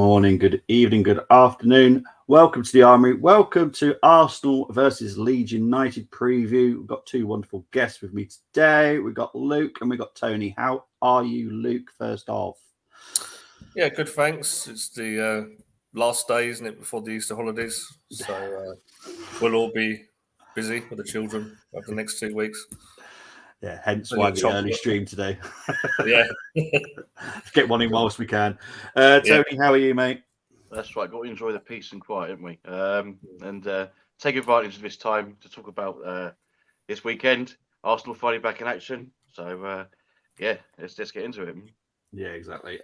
morning, good evening, good afternoon. Welcome to the Armoury. Welcome to Arsenal versus Leeds United preview. We've got two wonderful guests with me today. We've got Luke and we've got Tony. How are you, Luke, first off? Yeah, good, thanks. It's the last day, isn't it, before the Easter holidays? So we'll all be busy with the children over the next 2 weeks. Yeah, hence why the early stream today. Yeah. Let's get one in whilst we can. Tony, how are you, mate? That's right. Got to enjoy the peace and quiet, haven't we? And take advantage of this time to talk about this weekend. Arsenal finally back in action. So, let's get into it. Yeah, exactly.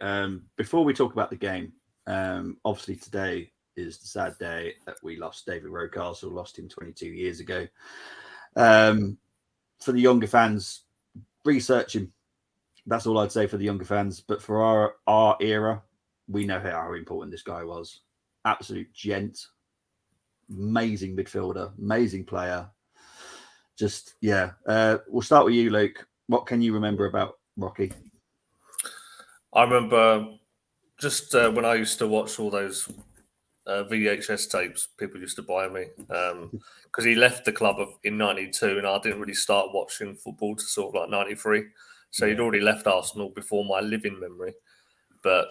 Before we talk about the game, obviously today is the sad day that we lost David Rocastle, lost him 22 years ago. For the younger fans, research him. That's all I'd say for the younger fans. But for our era, we know how important this guy was. Absolute gent. Amazing midfielder. Amazing player. Just, yeah. We'll start with you, Luke. What can you remember about Rocky? I remember just when I used to watch all those VHS tapes people used to buy me because he left the club in 92 and I didn't really start watching football to sort of like 93. So he'd already left Arsenal before my living memory. But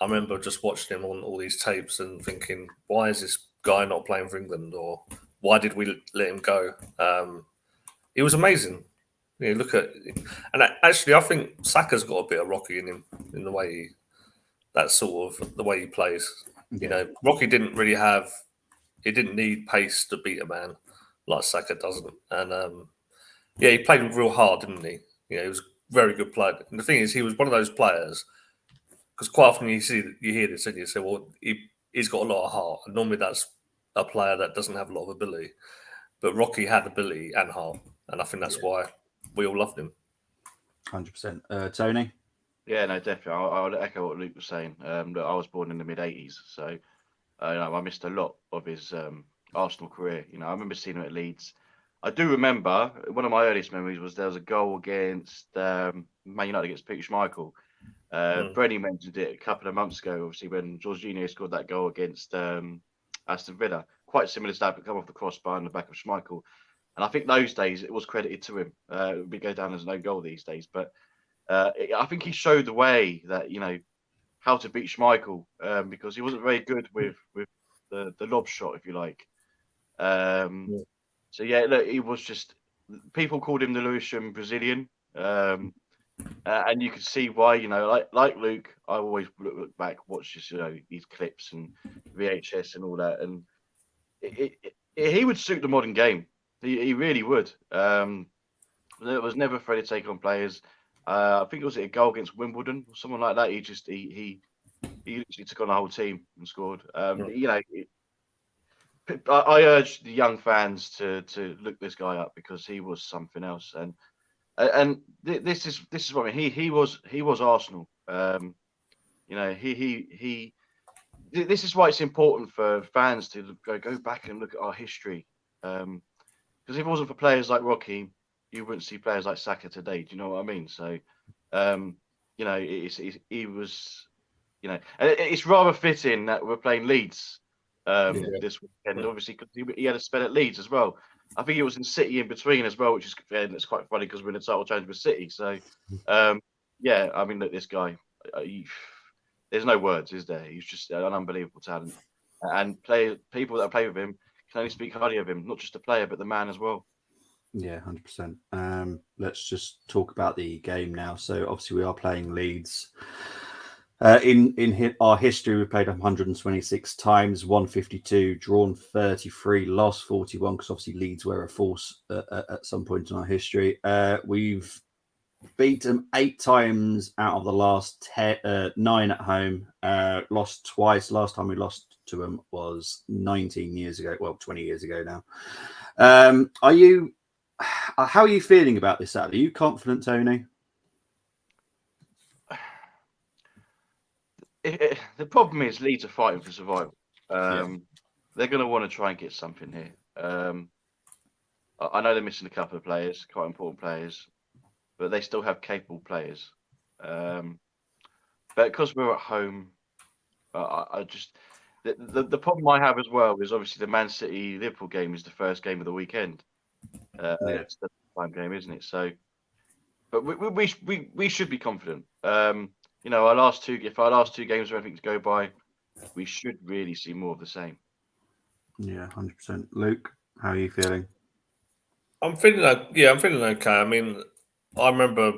I remember just watching him on all these tapes and thinking, why is this guy not playing for England? Or why did we let him go? He was amazing. You know, look at, and actually, I think Saka's got a bit of Rocky in him in the way that's sort of the way he plays. Yeah. You know, Rocky didn't didn't need pace to beat a man like Saka doesn't. And he played real hard, didn't he? You know, he was a very good player. And the thing is, he was one of those players, because quite often you hear this and you say, well, he's got a lot of heart. And normally that's a player that doesn't have a lot of ability. But Rocky had ability and heart. And I think that's why we all loved him. 100%. Tony? Yeah, no, definitely. I'll echo what Luke was saying. Look, I was born in the mid-'80s, so I missed a lot of his Arsenal career. You know, I remember seeing him at Leeds. I do remember one of my earliest memories was there was a goal against Man United against Peter Schmeichel. Brenny mentioned it a couple of months ago, obviously, when Jorginho scored that goal against Aston Villa. Quite similar to that, but come off the crossbar in the back of Schmeichel. And I think those days it was credited to him. It would go down as no goal these days. But I think he showed the way that, you know, how to beat Schmeichel because he wasn't very good with the lob shot, if you like. So, look, he was just, people called him the Lewisham Brazilian. And you could see why, you know, like Luke, I always look back, watch just, you know, these clips and VHS and all that. And he would suit the modern game. He really would. There was never afraid to take on players. I think it was a goal against Wimbledon or someone like that. He literally took on the whole team and scored. You know, I urge the young fans to look this guy up because he was something else. And this is what I mean. He was Arsenal. You know, this is why it's important for fans to go back and look at our history. Because if it wasn't for players like Rocky, you wouldn't see players like Saka today. Do you know what I mean? So, you know, he was, you know, and it's rather fitting that we're playing Leeds this weekend, obviously, because he had a spell at Leeds as well. I think he was in City in between as well, which is it's quite funny because we're in a title change with City. So, I mean, look, this guy, there's no words, is there? He's just an unbelievable talent, and people that play with him can only speak highly of him, not just the player, but the man as well. Yeah, 100%. Let's just talk about the game now. So obviously we are playing Leeds. In our history, we played 126 times, 152, drawn 33, lost 41, because obviously Leeds were a force at some point in our history. We've beat them 8 times out of the last 9 at home. Lost twice. Last time we lost to them was 19 years ago. Well, 20 years ago now. How are you feeling about this Saturday? Are you confident, Tony? The problem is Leeds are fighting for survival. They're going to want to try and get something here. I know they're missing a couple of players, quite important players, but they still have capable players. But because we're at home, I just the problem I have as well is obviously the Man City Liverpool game is the first game of the weekend. It's the prime game, isn't it? So, but we should be confident. You know, if our last two games are anything to go by, we should really see more of the same. Yeah, 100%. Luke, how are you feeling? I'm feeling okay. I mean, I remember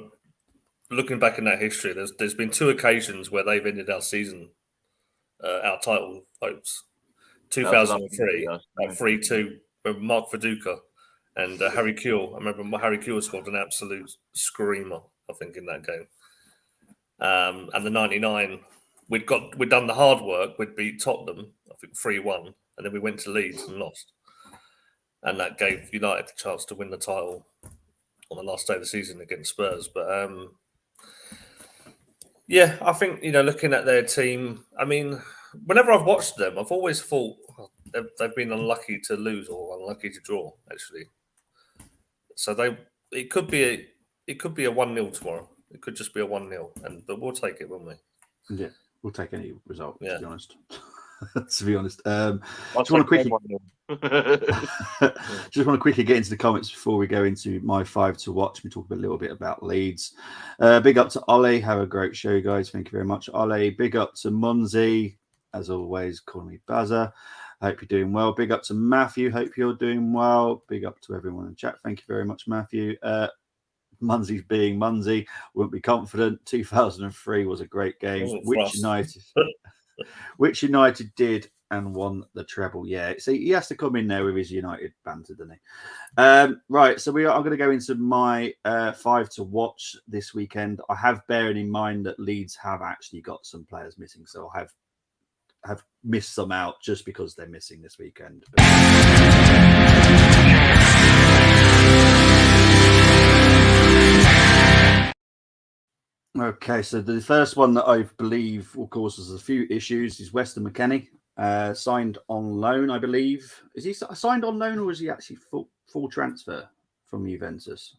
looking back in that history. There's been two occasions where they've ended our season, our title hopes. That was the last 2003 time. at 3-2 with Mark Viduka and Harry Kewell. I remember Harry Kewell scored an absolute screamer, I think, in that game. And the 99, we'd done the hard work. We'd beat Tottenham, I think 3-1, and then we went to Leeds and lost. And that gave United the chance to win the title on the last day of the season against Spurs. But yeah, I think, looking at their team, I mean, whenever I've watched them, I've always thought they've been unlucky to lose or unlucky to draw, actually. So it could be a 1-0 tomorrow. It could just be a 1-0, but we'll take it, won't we? Yeah, we'll take any result, Yeah. to be honest. To be honest. I'll just want to quickly get into the comments before we go into my 5 to watch. We talk a little bit about Leeds. Big up to Ollie. Have a great show, guys. Thank you very much, Ollie. Big up to Munzi, as always, calling me Bazza. Hope you're doing well. Big up to Matthew. Hope you're doing well. Big up to everyone in chat. Thank you very much, Matthew. Munzi's being Munzi. Wouldn't be confident. 2003 was a great game. Which United did and won the treble. Yeah, see, he has to come in there with his United banter, doesn't he? Right, so I'm going to go into my 5 to watch this weekend. I have bearing in mind that Leeds have actually got some players missing, so I have missed some out just because they're missing this weekend. Okay, so the first one that I believe will cause us a few issues is Weston McKennie, signed on loan, I believe. Is he signed on loan or is he actually full transfer from Juventus?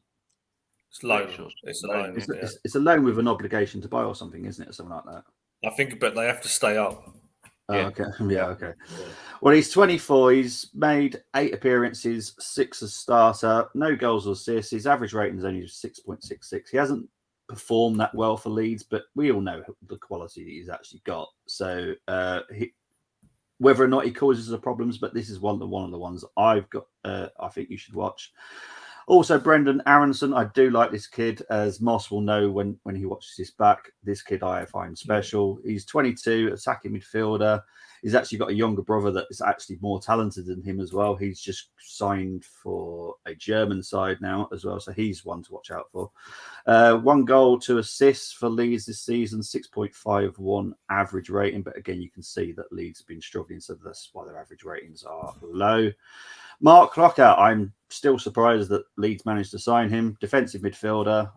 It's loan. It's a loan. It's a loan with an obligation to buy or something, isn't it? Or something like that. I think, but they have to stay up. Yeah. Okay. Yeah. Okay. Yeah. Well, he's 24. He's made 8 appearances, 6 as starter, no goals or assists. His average rating is only 6.66. He hasn't performed that well for Leeds, but we all know the quality that he's actually got. So whether or not he causes the problems, but this is one of the ones I've got. I think you should watch. Also, Brendan Aronson, I do like this kid, as Moss will know when he watches this back. This kid I find special. He's 22, attacking midfielder. He's actually got a younger brother that is actually more talented than him as well. He's just signed for a German side now as well, so he's one to watch out for. 1 goal, 2 assists for Leeds this season, 6.51 average rating. But again, you can see that Leeds have been struggling, so that's why their average ratings are low. Mark Locker, I'm still surprised that Leeds managed to sign him. Defensive midfielder,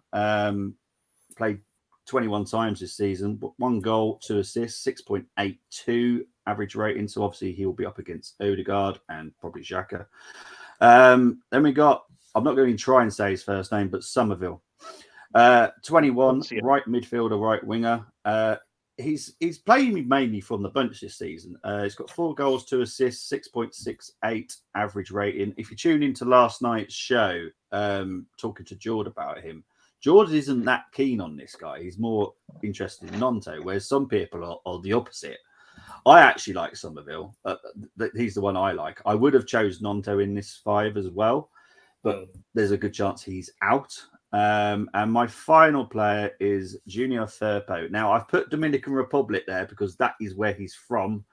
played 21 times this season, but 1 goal, 2 assists, 6.82 average rating. So obviously he'll be up against Odegaard and probably Xhaka. Then we got, I'm not going to try and say his first name, but Somerville. 21, right midfielder, right winger. He's playing mainly from the bench this season. He's got 4 goals, 2 assists, 6.68 average rating. If you tune into last night's show, talking to Jord about him, Jord isn't that keen on this guy. He's more interested in Nonto, whereas some people are the opposite. I actually like Somerville. He's the one I like. I would have chose Nonto in this 5 as well, but there's a good chance he's out. And my final player is Junior Firpo. Now, I've put Dominican Republic there because that is where he's from.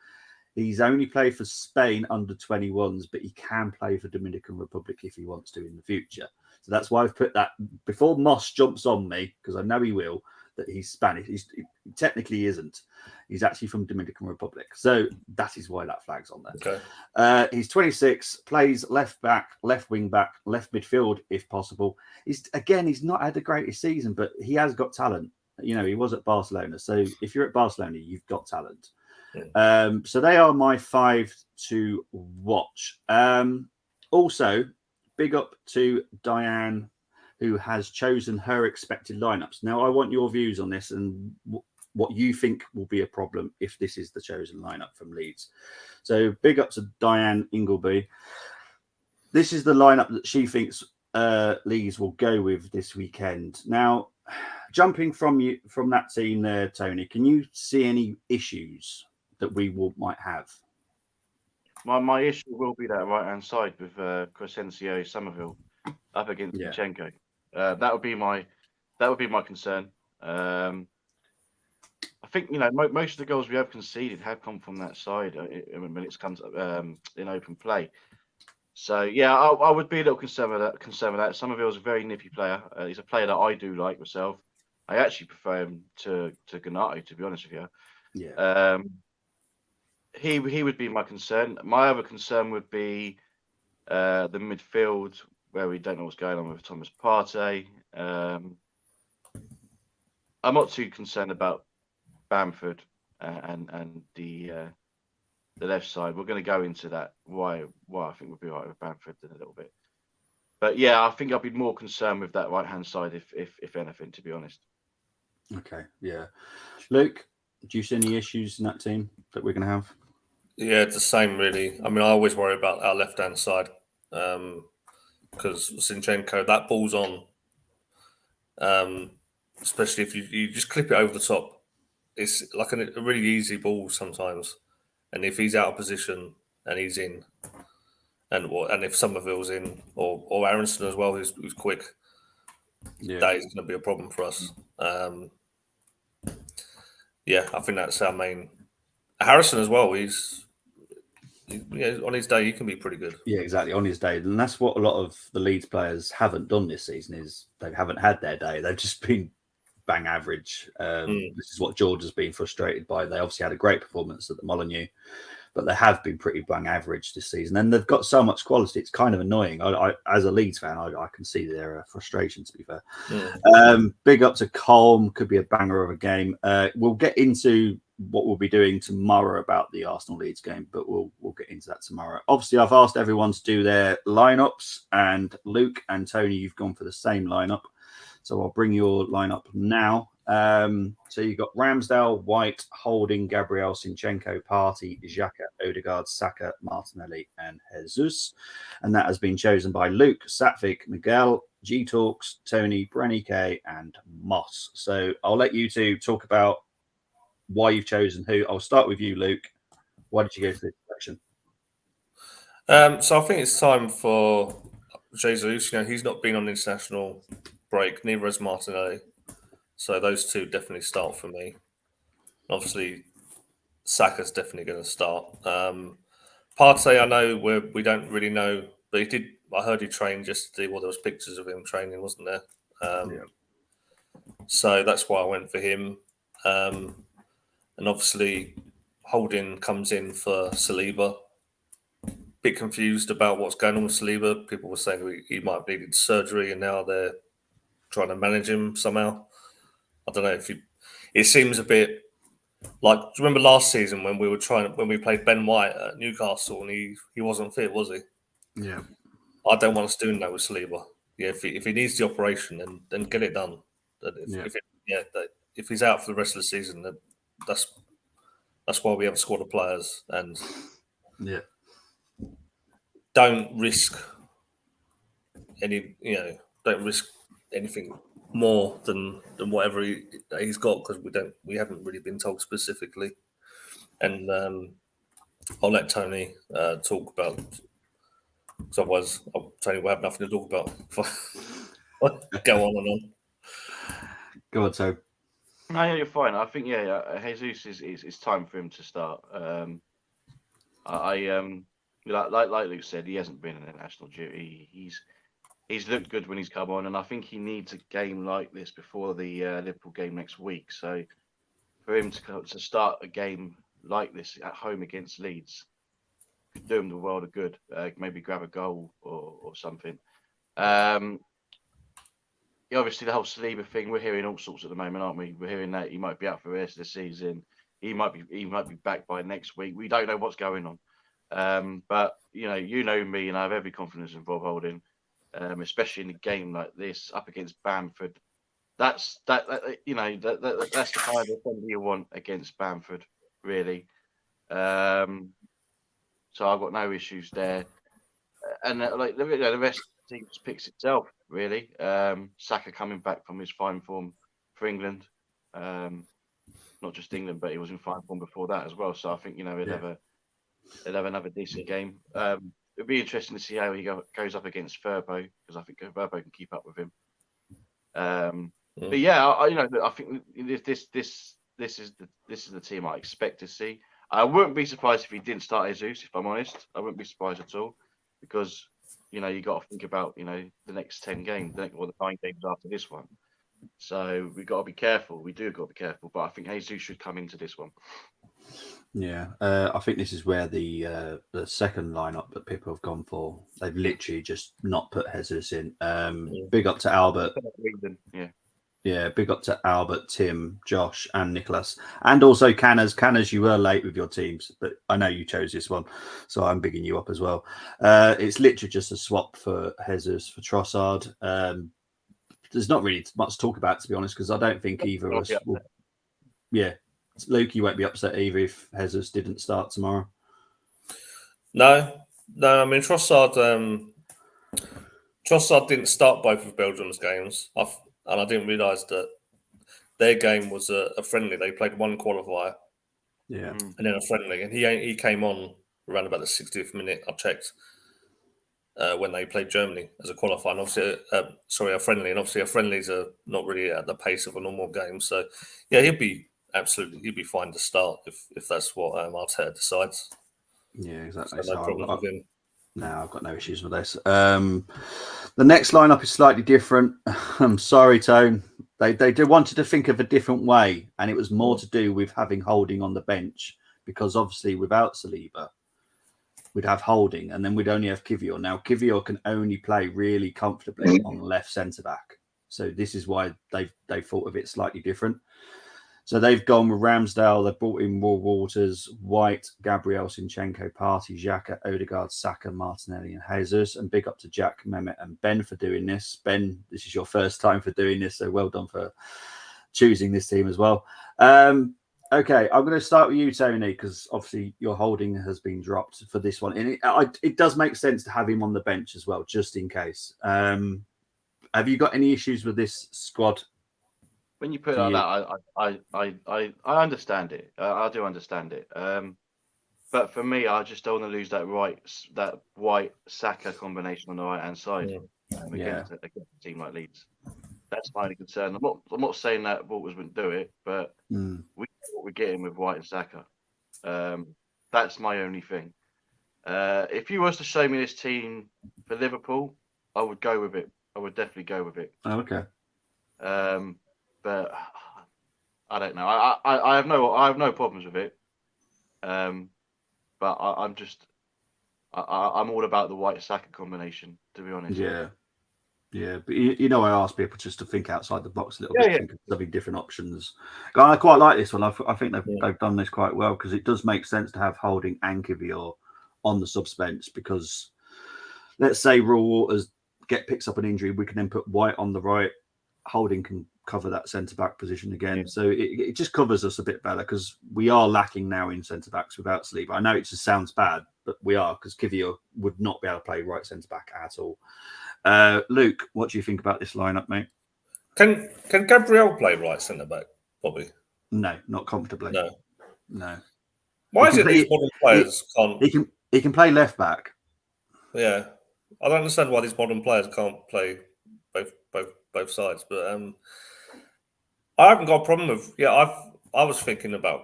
He's only played for Spain under 21s, but he can play for Dominican Republic if he wants to in the future. So that's why I've put that before Moss jumps on me, because I know he will, that he's Spanish. He technically isn't. He's actually from Dominican Republic. So that is why that flag's on there. Okay. He's 26, plays left back, left wing back, left midfield if possible. He's not had the greatest season, but he has got talent. You know, he was at Barcelona. So if you're at Barcelona, you've got talent. Yeah. So they are my 5 to watch. Also, big up to Diane, who has chosen her expected lineups. Now, I want your views on this and what you think will be a problem if this is the chosen lineup from Leeds. So big up to Diane Ingleby. This is the lineup that she thinks Leeds will go with this weekend. Now, jumping from that team there, Tony, can you see any issues that we might have? My issue will be that right hand side with Crescencio Somerville up against Zinchenko. That would be my concern. I think most of the goals we have conceded have come from that side when it's comes in open play. So yeah, I would be a little concerned with that. Somerville's a very nippy player. He's a player that I do like myself. I actually prefer him to Ganato, to be honest with you. Yeah. He would be my concern. My other concern would be the midfield, where we don't know what's going on with Thomas Partey. I'm not too concerned about Bamford and the left side. We're going to go into that. Why I think we'll be all right with Bamford in a little bit. But yeah, I think I'll be more concerned with that right hand side, if anything, to be honest. Okay, yeah. Luke, do you see any issues in that team that we're going to have? Yeah, it's the same, really. I mean, I always worry about our left-hand side because Zinchenko, that ball's on, especially if you just clip it over the top. It's like a really easy ball sometimes. And if he's out of position and he's in, and if Somerville's in, or Aronson as well, who's quick, that is going to be a problem for us. Yeah, I think that's our main. Harrison as well. He's on his day, he can be pretty good. Yeah, exactly, on his day. And that's what a lot of the Leeds players haven't done this season, is they haven't had their day. They've just been bang average. This is what George has been frustrated by. They obviously had a great performance at the Molineux, but they have been pretty bang average this season. And they've got so much quality, it's kind of annoying. I as a Leeds fan, I can see their frustration, to be fair. Big up to Colm, could be a banger of a game. We'll get into what we'll be doing tomorrow about the Arsenal Leeds game, but we'll get into that tomorrow. Obviously, I've asked everyone to do their lineups, and Luke and Tony, you've gone for the same lineup. So I'll bring your lineup now. So you've got Ramsdale, White, Holding, Gabriel, Zinchenko, Partey, Xhaka, Odegaard, Saka, Martinelli, and Jesus. And that has been chosen by Luke, Satvik, Miguel, G-Talks, Tony, Brenny K, and Moss. So I'll let you two talk about why you've chosen who. I'll start with you, Luke. Why did you go for this selection? So I think it's time for Jesus. He's not been on international break, neither has Martinelli. So those two definitely start for me. Obviously, Saka's definitely going to start. Partey, I know we don't really know, but he did. I heard he trained yesterday. Well, there was pictures of him training, wasn't there? So that's why I went for him. And obviously, Holding comes in for Saliba. Bit confused about what's going on with Saliba. People were saying he might have needed surgery, and now they're trying to manage him somehow. I don't know if it seems a bit like, do you remember last season when we played Ben White at Newcastle and he wasn't fit, was he? Yeah. I don't want us doing that with Saliba. Yeah, if he needs the operation, then get it done. If he's out for the rest of the season, then that's why we have a squad of players, and don't risk anything more than whatever he's got, because we haven't really been told specifically. And I'll let Tony talk about, because otherwise Tony will have nothing to talk about. Go on and on. Go on, so. No, yeah, you're fine. I think Jesus is time for him to start. Like Luke said, he hasn't been in international duty. He's looked good when he's come on, and I think he needs a game like this before the Liverpool game next week. So for him to start a game like this at home against Leeds could do him the world of good. Maybe grab a goal or something. Obviously, the whole Saliba thing, we're hearing all sorts at the moment, aren't we? We're hearing that he might be out for the rest of the season. He might be back by next week. We don't know what's going on. But you know me, and I have every confidence in Rob Holding, especially in a game like this up against Bamford. that's that's the kind of defender you want against Bamford, really. So I've got no issues there, and the rest of the team just picks itself, really. Saka coming back from his fine form for England, not just England, but he was in fine form before that as well. So I think he'll have another decent game. It'd be interesting to see how he goes up against Furbo, because I think Furbo can keep up with him. But yeah, I think this is the team I expect to see. I wouldn't be surprised if he didn't start Jesus. If I'm honest, I wouldn't be surprised at all, because you got to think about the next 10 games, or the 9 games after this one. So we got to be careful. We do got to be careful. But I think Jesus should come into this one. Yeah, I think this is where the second lineup that people have gone for. They've literally just not put Jesus in. Big up to Albert. Yeah, big up to Albert, Tim, Josh, and Nicholas, and also Canners. Canners, you were late with your teams, but I know you chose this one, so I'm bigging you up as well. It's literally just a swap for Jesus for Trossard. There's not really much to talk about, to be honest, because I don't think either of us will. Yeah, Luke, you won't be upset either if Jesus didn't start tomorrow. No. I mean, Trossard didn't start both of Belgium's games, and I didn't realise that their game was a friendly. They played one qualifier, and then a friendly, and he came on around about the 60th minute. I checked when they played Germany as a qualifier, and obviously, a friendly, and obviously, a friendlies are not really at the pace of a normal game. So, yeah, he'd be fine to start if that's what Arteta decides. Yeah, exactly. So no problem with him. No, I've got no issues with this. The next lineup is slightly different. I'm sorry, Tone. They wanted to think of a different way, and it was more to do with having Holding on the bench, because obviously without Saliba, we'd have Holding, and then we'd only have Kivior. Now, Kivior can only play really comfortably on the left centre back, so this is why they thought of it slightly different. So they've gone with Ramsdale. They've brought in Will Walters, White, Gabriel, Zinchenko, Partey, Xhaka, Odegaard, Saka, Martinelli, and Jesus. And big up to Jack, Mehmet, and Ben for doing this. Ben, this is your first time for doing this, so well done for choosing this team as well. Okay, I'm going to start with you, Tony, because obviously your Holding has been dropped for this one. And it does make sense to have him on the bench as well, just in case. Have you got any issues with this squad? When you put it like that, I understand it. I do understand it. But for me, I just don't want to lose that White Saka combination on the right hand side against a team like Leeds. That's my only concern. I'm not saying that Walters wouldn't do it, but we know what we're getting with White and Saka. That's my only thing. If you was to show me this team for Liverpool, I would go with it. I would definitely go with it. Oh, okay. But I don't know. I have no problems with it. But I'm all about the White Saka combination, to be honest. Yeah. But I ask people just to think outside the box a little bit, think of something different options. I quite like this one. I think they've done this quite well, because it does make sense to have Holding and Kivior on the subs bench, because let's say Raw Waters picks up an injury, we can then put White on the right. Holding can cover that centre-back position again. So it just covers us a bit better, because we are lacking now in centre-backs without Saliba. I know it just sounds bad, but we are, because Kivior would not be able to play right centre-back at all. Luke, what do you think about this lineup, mate? Can Gabriel play right centre-back, Bobby? No, not comfortably. No. Why is it these modern players can't... He can play left-back. Yeah. I don't understand why these modern players can't play both sides, but I haven't got a problem with. I was thinking about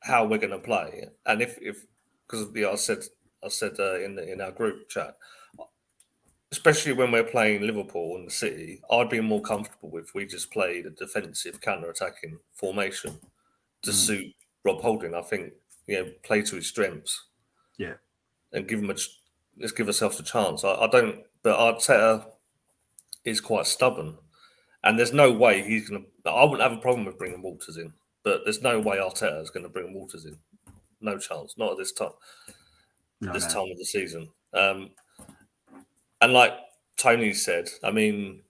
how we're going to play, and if because I said in our group chat, especially when we're playing Liverpool and the City, I'd be more comfortable if we just played a defensive counter-attacking formation to suit Rob Holding. I think play to his strengths, and let's give ourselves a chance. I don't, but Arteta is quite stubborn, and there's no way he's going to. I wouldn't have a problem with bringing Walters in, but there's no way Arteta is going to bring Walters in. No chance, not at this time. Time of the season. And like Tony said, I mean,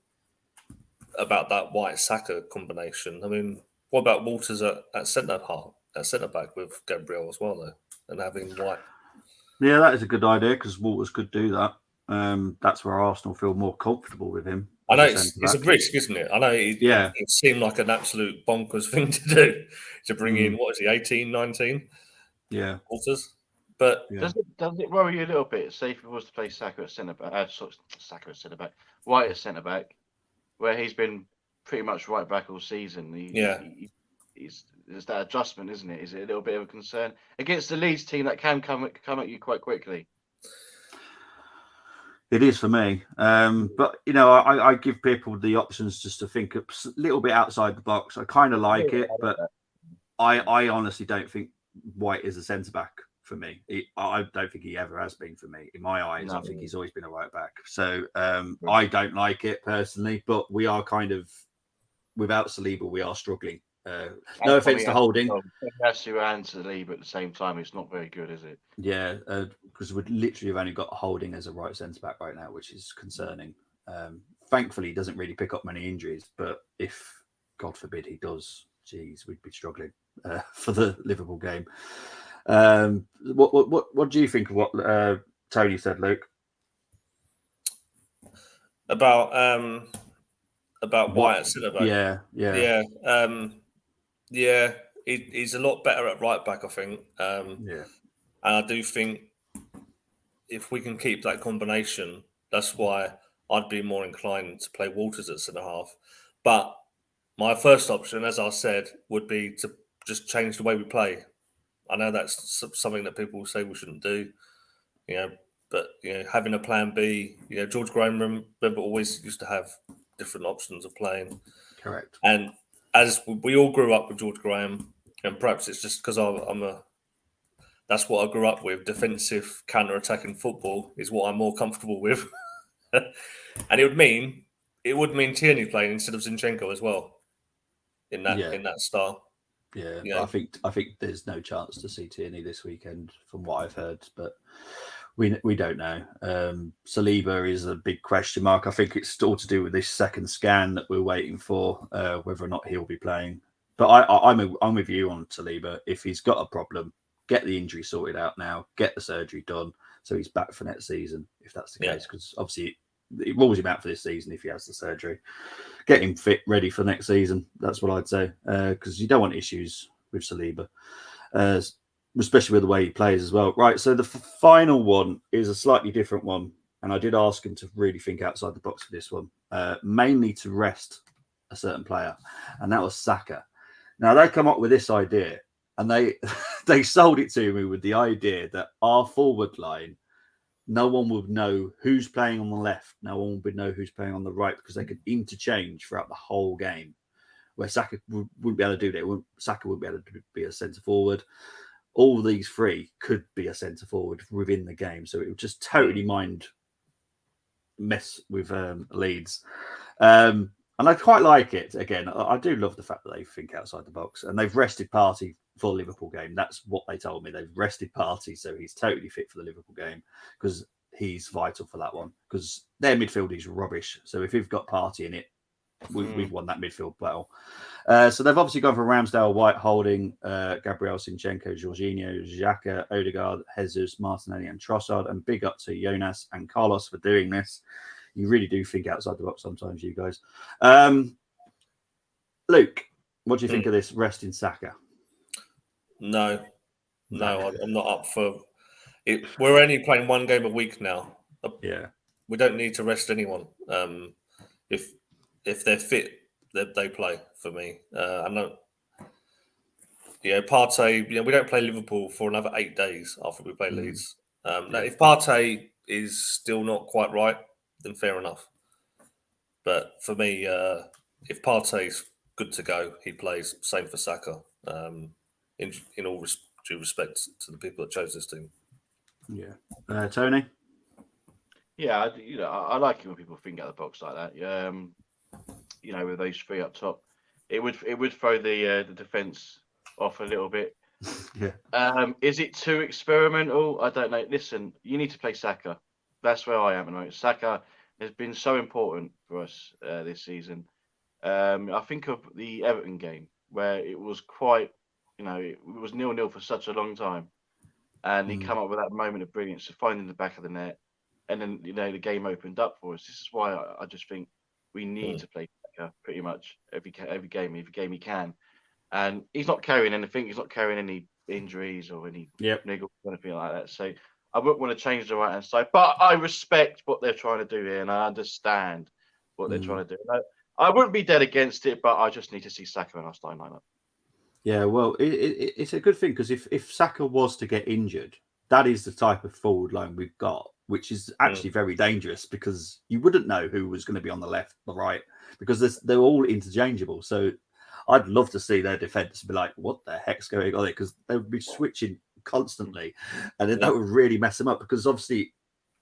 about that White-Saka combination. I mean, what about Walters at centre back with Gabriel as well, though, and having White? Yeah, that is a good idea because Walters could do that. That's where Arsenal feel more comfortable with him. I know as a it's a centre-back. risk, isn't it? I know it seemed like an absolute bonkers thing to do, to bring in, what is he, 18, 19? Yeah. Walters. But Does it worry you a little bit? Say if he was to play Saka at centre back, White at centre back, where he's been pretty much right back all season. It's that adjustment, isn't it? Is it a little bit of a concern against the Leeds team that can come at you quite quickly? It is for me. But, you know, I give people the options just to think a little bit outside the box. I kind of like it, but I honestly don't think White is a centre-back for me. I don't think he ever has been for me. In my eyes, I think he's always been a right-back. So I don't like it personally, but we are kind of, without Saliba, we are struggling. No offense to Holding. That's your hand to Saliba at the same time. It's not very good, is it? Yeah, because we literally have only got Holding as a right centre back right now, which is concerning. Thankfully, he doesn't really pick up many injuries, but if God forbid he does, geez, we'd be struggling for the Liverpool game. What do you think of what Tony said, Luke? About White at centre back? Yeah. He's a lot better at right back, I think. And I do think if we can keep that combination, that's why I'd be more inclined to play Walters at centre half. But my first option, as I said, would be to just change the way we play. I know that's something that people say we shouldn't do, but having a plan B. George Graham, remember, always used to have different options of playing. Correct. And as we all grew up with George Graham, and perhaps it's just because that's what I grew up with. Defensive, counter-attacking football is what I'm more comfortable with. And it would mean Tierney playing instead of Zinchenko as well in that style. Yeah. I think there's no chance to see Tierney this weekend from what I've heard, but we don't know. Saliba is a big question mark. I think it's all to do with this second scan that we're waiting for, whether or not he'll be playing. But I'm with you on Saliba. If he's got a problem, get the injury sorted out now, get the surgery done, so he's back for next season, if that's the case. Because obviously it rules him out for this season if he has the surgery. Get him fit, ready for next season. That's what I'd say. Because you don't want issues with Saliba, especially with the way he plays as well. Right, so the final one is a slightly different one. And I did ask him to really think outside the box for this one, mainly to rest a certain player. And that was Saka. Now, they come up with this idea, and they sold it to me with the idea that our forward line, no one would know who's playing on the left. No one would know who's playing on the right because they could interchange throughout the whole game, where Saka wouldn't be able to do that. Saka wouldn't be able to be a centre forward. All these three could be a centre forward within the game. So it would just totally mess with Leeds. And I quite like it. Again, I do love the fact that they think outside the box, and they've rested Partey for the Liverpool game. That's what they told me. They've rested Partey, so he's totally fit for the Liverpool game because he's vital for that one. Because their midfield is rubbish. So if we've got Partey in it, we've won that midfield battle. So they've obviously gone for Ramsdale, White, Holding, Gabriel, Zinchenko, Jorginho, Xhaka, Odegaard, Jesus, Martinelli, and Trossard. And big up to Jonas and Carlos for doing this. You really do think outside the box sometimes, you guys. Luke, what do you think of this rest in Saka? No, I'm not up for it. We're only playing one game a week now. Yeah, we don't need to rest anyone. If they're fit, they play for me. I know. Partey. We don't play Liverpool for another 8 days after we play Leeds. Now, if Partey is still not quite right, then fair enough. But for me, if Partey's good to go, he plays. Same for Saka. In all due respect to the people that chose this team. Yeah, Tony. Yeah, I like it when people think out of the box like that. With those three up top, it would throw the defense off a little bit. Yeah. Is it too experimental? I don't know. Listen, you need to play Saka. That's where I am at the moment. Saka has been so important for us this season. I think of the Everton game where it was quite, it was 0-0 for such a long time, and he come up with that moment of brilliance to find in the back of the net, and then the game opened up for us. This is why I just think we need to play Saka pretty much every game he can, and he's not carrying anything. He's not carrying any injuries or any niggles or anything like that. So I wouldn't want to change the right hand side, but I respect what they're trying to do here, and I understand what they're trying to do. I wouldn't be dead against it, but I just need to see Saka in our starting lineup. Yeah, well, it's a good thing because if Saka was to get injured, that is the type of forward line we've got, which is actually very dangerous because you wouldn't know who was going to be on the left, the right, because they're all interchangeable. So I'd love to see their defense be like, what the heck's going on there? Because they would be switching constantly, and then that would really mess them up because obviously,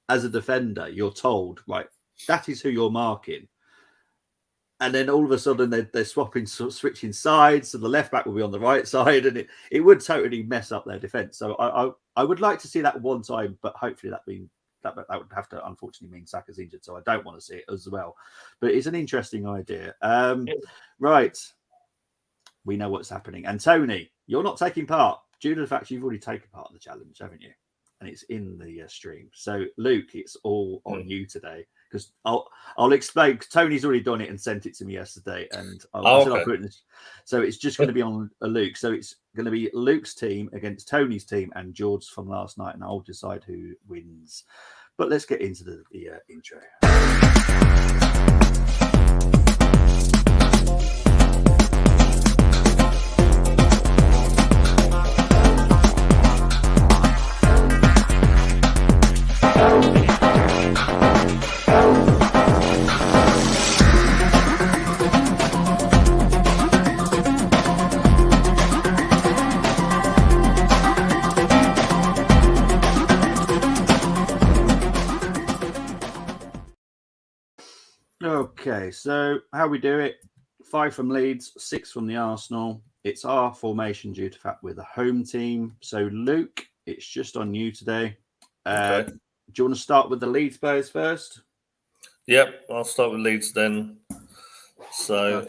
as a defender, you're told, right, that is who you're marking. And then all of a sudden they're switching sides, so the left back will be on the right side, and it would totally mess up their defense. So I would like to see that one time, but hopefully that would have to unfortunately mean Saka's injured, so I don't want to see it as well. But it's an interesting idea. Right, we know what's happening. And Tony, you're not taking part due to the fact you've already taken part in the challenge, haven't you? And it's in the stream. So Luke, it's all on you today. Because I'll explain. Tony's already done it and sent it to me yesterday, and I'll put it in so it's just going to be on Luke. So it's going to be Luke's team against Tony's team and George's from last night, and I'll decide who wins. But let's get into the intro. Okay, so how we do it, 5 from Leeds, 6 from the Arsenal. It's our formation due to fact we're the home team. So Luke, it's just on you today. Do you want to start with the Leeds players first? Yep, I'll start with Leeds then. So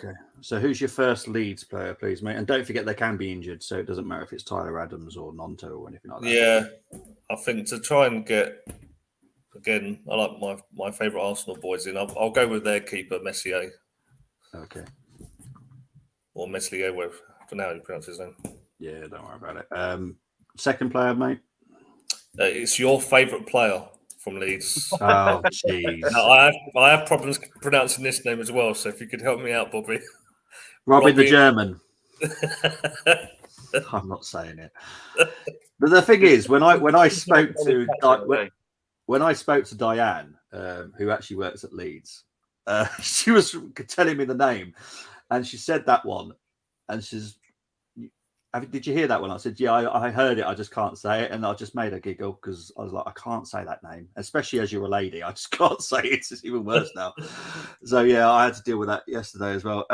who's your first Leeds player, please, mate? And don't forget they can be injured, so it doesn't matter if it's Tyler Adams or Nonto or anything like that. Yeah, I think to try and get... Again, I like my favourite Arsenal boys in. I'll go with their keeper, Messier. Okay. Or Meslier, for now you pronounce his name. Yeah, don't worry about it. Second player, mate? It's your favourite player from Leeds. Oh, jeez. I have problems pronouncing this name as well, so if you could help me out, Bobby. Robin the German. I'm not saying it. But the thing is, when I spoke to... When I spoke to Diane, who actually works at Leeds, she was telling me the name, and she said that one, and she's, did you hear that one? I said, yeah, I heard it. I just can't say it, and I just made her giggle because I was like, I can't say that name, especially as you're a lady. I just can't say it. It's even worse now. So yeah, I had to deal with that yesterday as well.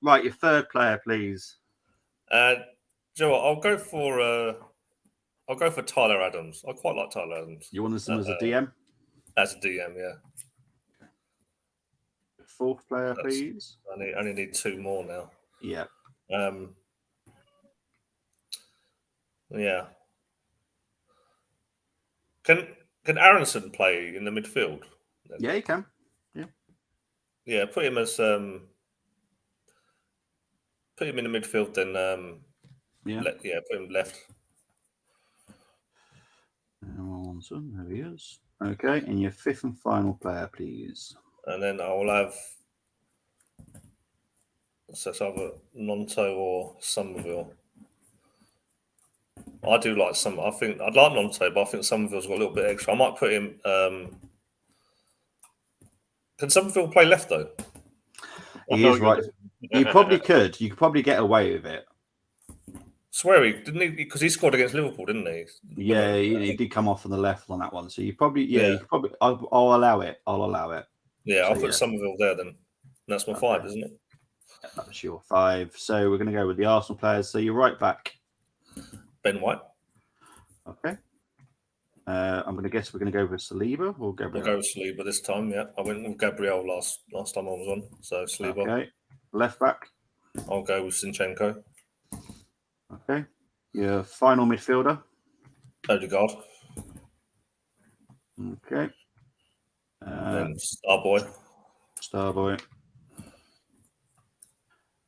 Right, your third player, please. Joe, I'll go for Tyler Adams. I quite like Tyler Adams. You want him as a DM? As a DM, yeah. Fourth player, please. I only need 2 more now. Yeah. Yeah. Can Aronson play in the midfield? Yeah, he can. Yeah. Yeah, put him in the midfield then. Put him left. Aronson, there he is. Okay, and your fifth and final player, please. And then I will have it's either Nonto or Somerville. I do like some. I think I'd like Nonto, but I think Somerville's got a little bit extra. I might put him. Can Somerville play left though? He is right. You probably could. You could probably get away with it. Swear he didn't he because he scored against Liverpool, didn't he? Yeah, he did come off on the left on that one. So you probably, you could probably. I'll allow it. I'll allow it. Yeah, I'll put Somerville there then. That's my 5, isn't it? Yeah, that's your 5. So we're going to go with the Arsenal players. So you're right back. Ben White. Okay. I'm going to guess we're going to go with Saliba or Gabriel. I'll go with Saliba this time. Yeah, I went with Gabriel last time I was on. So Saliba. Okay. Left back. I'll go with Zinchenko. Okay. Your final midfielder. Odegaard. Okay. Then Starboy. Starboy.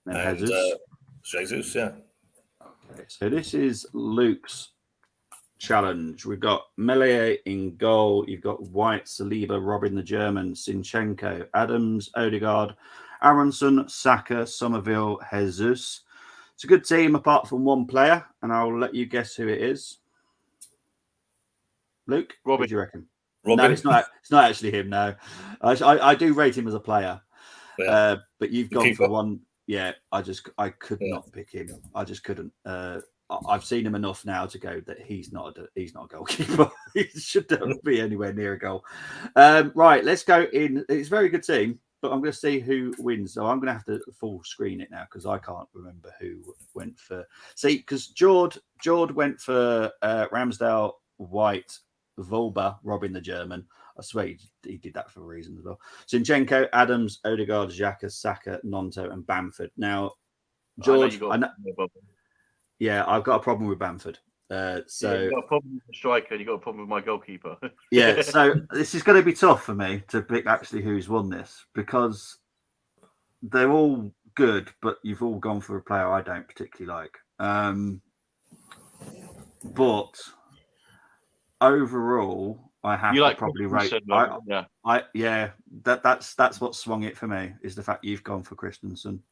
Then And Jesus. Jesus, yeah. Okay, so this is Luke's challenge. We've got Melee in goal. You've got White, Saliba, Robin the German, Zinchenko, Adams, Odegaard, Aronson, Saka, Somerville, Jesus. It's a good team apart from one player, and I'll let you guess who it is. Luke, Robin. what do you reckon? Robin. No, it's not. It's not actually him. No, I do rate him as a player, Yeah. but you've The gone keeper. for one. Yeah, I could not pick him. I just couldn't. I've seen him enough now to go that he's not a goalkeeper. He shouldn't be anywhere near a goal. Right, let's go in. It's a very good team, but I'm going to see who wins. So I'm going to have to full screen it now because I can't remember who went for. See, because Jord went for Ramsdale, White, Volba, Robin the German. I swear he did that for a reason as well. Zinchenko, Adams, Odegaard, Xhaka, Saka, Nonto, and Bamford. Now, George, yeah, I've got a problem with Bamford. So you've got a problem with the striker, you've got a problem with my goalkeeper. Yeah, so this is going to be tough for me to pick actually who's won this because they're all good, but you've all gone for a player I don't particularly like. But overall, I have to probably rate. That's what swung it for me is the fact you've gone for Christensen.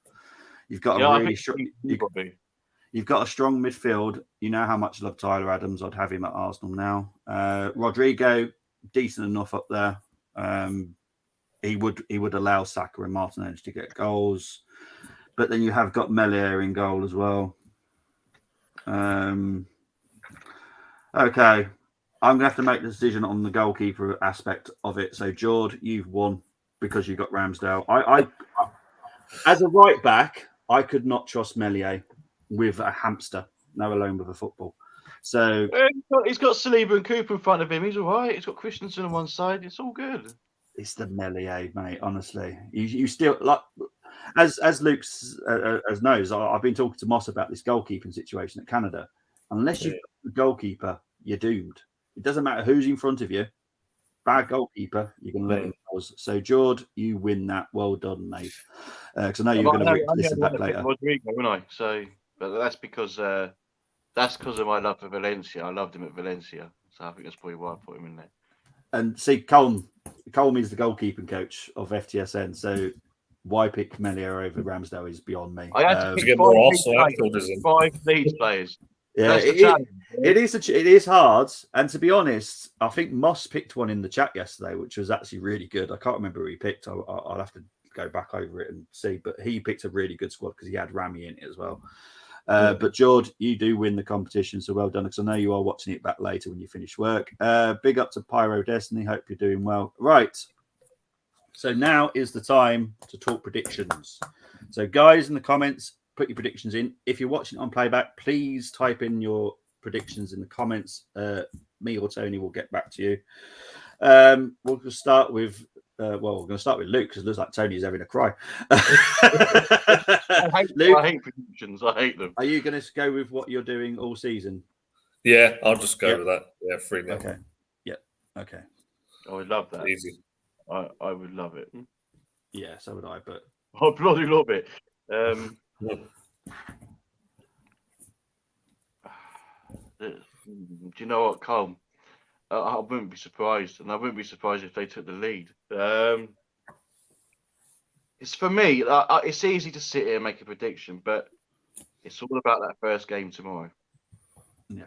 You've got a really you've got a strong midfield. You know how much I love Tyler Adams. I'd have him at Arsenal now. Rodrigo, decent enough up there. He would allow Saka and Martinez to get goals, but then you have got Melier in goal as well. Okay, I'm gonna have to make the decision on the goalkeeper aspect of it. So, Jord, you've won because you got Ramsdale. I as a right back, I could not trust Melier with a hamster, no alone with a football. So he's got Saliba and Cooper in front of him. He's all right. He's got Christensen on one side. It's all good. It's the Melier, mate. Honestly, you still like as Luke as knows. I've been talking to Moss about this goalkeeping situation at Canada. Unless you've got the goalkeeper, you're doomed. It doesn't matter who's in front of you. Bad goalkeeper, you're going to let him goals. So, Jord, you win that. Well done, mate. Because I know you're going to listen back later. Rodrigo, wouldn't I? So, but that's because of my love for Valencia. I loved him at Valencia, so I think that's probably why I put him in there. And see, Colm is the goalkeeping coach of FTSN. So, why pick Melier over Ramsdale is beyond me. I had to pick five Leeds players. Yeah, it is hard. And to be honest, I think Moss picked one in the chat yesterday, which was actually really good. I can't remember who he picked. I'll have to go back over it and see. But he picked a really good squad because he had Rami in it as well. But George, you do win the competition, so well done. Because I know you are watching it back later when you finish work. Big up to Pyro Destiny. Hope you're doing well. Right. So now is the time to talk predictions. So guys, in the comments, put your predictions in. If you're watching it on playback, please type in your predictions in the comments. Me or Tony will get back to you. We'll just start with we're going to start with Luke because it looks like Tony's having a cry. Luke, I hate predictions. I hate them. Are you going to go with what you're doing all season? Yeah, I'll just go with that. Yeah, 3-0. Okay. Yeah. Okay. I would love that. Easy. I would love it. Yeah, so would I. But I bloody love it. Do you know what, Colm? I wouldn't be surprised, and I wouldn't be surprised if they took the lead. It's for me. It's easy to sit here and make a prediction, but it's all about that first game tomorrow. Yeah.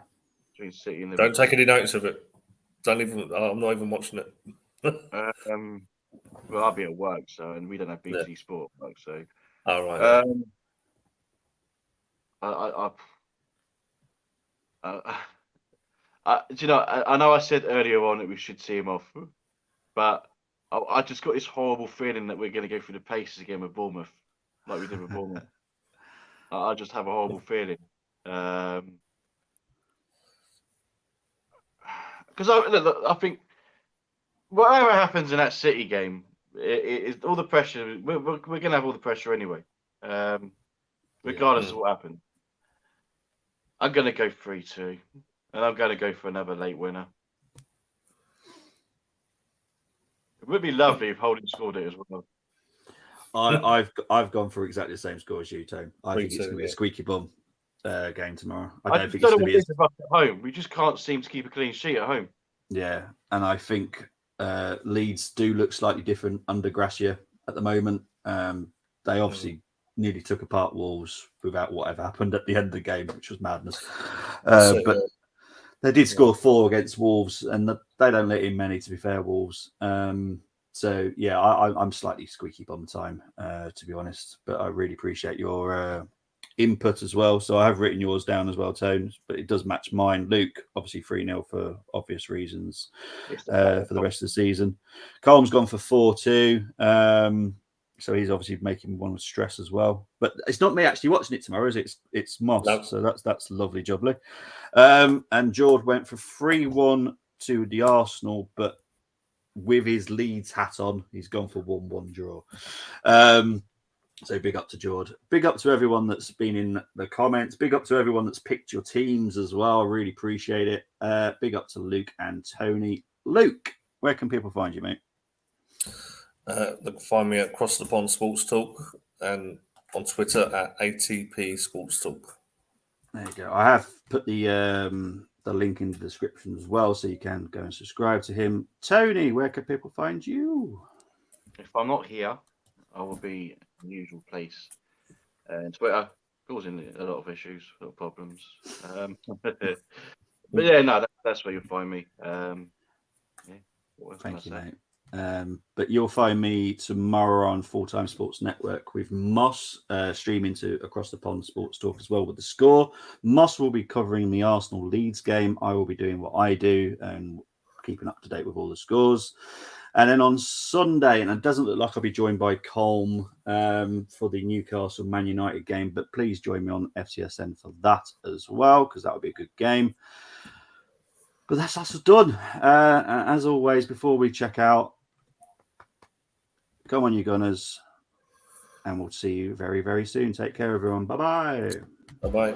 Between City and Liverpool. Don't take any notes of it. I'm not even watching it. Well, I'll be at work, and we don't have BT Sport work, so. All right. Do you know? I know I said earlier on that we should see him off, but I just got this horrible feeling that we're going to go through the paces again with Bournemouth, like we did with Bournemouth. I just have a horrible feeling. Because I think whatever happens in that City game, it is all the pressure. We're going to have all the pressure anyway. regardless of what happened. I'm going to go 3-2, and I'm going to go for another late winner. It would be lovely if Holding scored it as well. I've gone for exactly the same score as you, Tone. I think it's 3-2, going to be a squeaky bum game tomorrow. I don't think don't it's know going what to be. it is about at home. We just can't seem to keep a clean sheet at home. Yeah, and I think Leeds do look slightly different under Gracia at the moment. They obviously nearly took apart Wolves without whatever happened at the end of the game, which was madness. But they did score 4 against Wolves, and they don't let in many, to be fair, Wolves. So, yeah, I'm slightly squeaky bum time, to be honest. But I really appreciate your input as well. So I have written yours down as well, Tone, but it does match mine. Luke, obviously 3-0 for obvious reasons for the rest of the season. Colm's gone for 4-2. So he's obviously making one with stress as well. But it's not me actually watching it tomorrow, is it? It's Moss. No. So that's lovely jubbly. And George went for 3-1 to the Arsenal, but with his Leeds hat on, he's gone for 1-1 draw. So big up to George. Big up to everyone that's been in the comments. Big up to everyone that's picked your teams as well. I really appreciate it. Big up to Luke and Tony. Luke, where can people find you, mate? They can find me at Across the Pond Sports Talk and on Twitter at ATP Sports Talk. There you go. I have put the link in the description as well, so you can go and subscribe to him. Tony, where can people find you? If I'm not here, I will be in the usual place. Twitter causing a lot of issues, a lot of problems. But yeah, no, that's where you'll find me. Thank you, mate. But you'll find me tomorrow on Full Time Sports Network with Moss, streaming to Across the Pond Sports Talk as well with the score. Moss will be covering the Arsenal Leeds game. I will be doing what I do and keeping up to date with all the scores. And then on Sunday, and it doesn't look like I'll be joined by Colm for the Newcastle Man United game, but please join me on FCSN for that as well, because that would be a good game. But that's us done. As always, before we check out, come on, you Gunners. And we'll see you very, very soon. Take care, everyone. Bye-bye. Bye-bye.